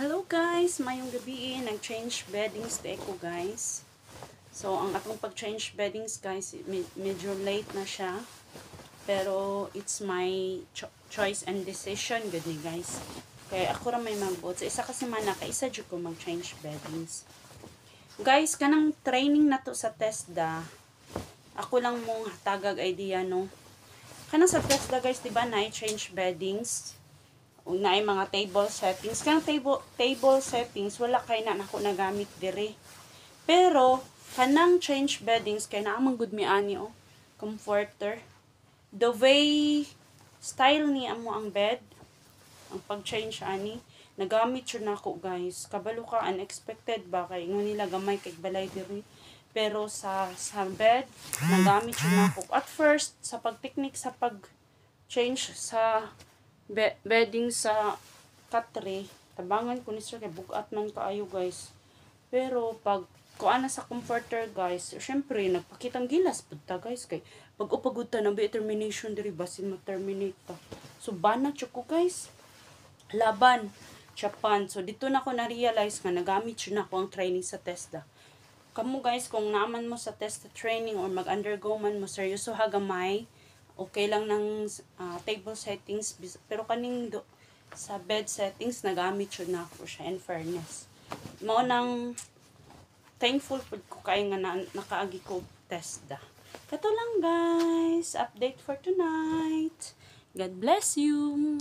Hello guys, mayong gabi nag-change beddings to ako guys. So ang akong pag-change beddings guys, medyo late na siya. Pero it's my choice and decision good ni guys. Kaya ako ra may magbuot. Sa isa ka semana ka isa jud ko mag-change beddings. Guys, kanang training na to sa TESDA. Ako lang mong tagag idea no. Kanang sa TESDA guys, di ba na change beddings? Na ay mga table settings. Kanang table settings, wala kay na ako nagamit dire. Pero, kanang change beddings, kay naamang good mi ani oh. Comforter. The way style ni amo ang bed, ang pag-change ani, nagamit yun ako guys. Kabalo ka, unexpected ba? Kay nga nila gamay kay balay dire. Pero sa bed, nagamit yun ako. At first, sa pag-technique, sa pag-change sa bedding sa katre, tabangan ko ni sir kay bugat man kaayo guys. Pero pag kuana sa comforter guys, syempre nagpakitang gilas pud ta guys kay pag upagud ta ng determination diri basin ma-terminate ta. So banat ko guys. Laban Japan. So dito na ko na realize nga nagamit yun ako ang training sa TESDA. Kamu guys, kung naaman mo sa TESDA training or mag-undergo man mo seryoso hagamay, okay lang ng table settings, pero kaning sa bed settings nagamit yun na ako siya in fairness. Mao nang thankful pud ko kay nga nakaagi ko TESDA. Kato lang guys, update for tonight. God bless you.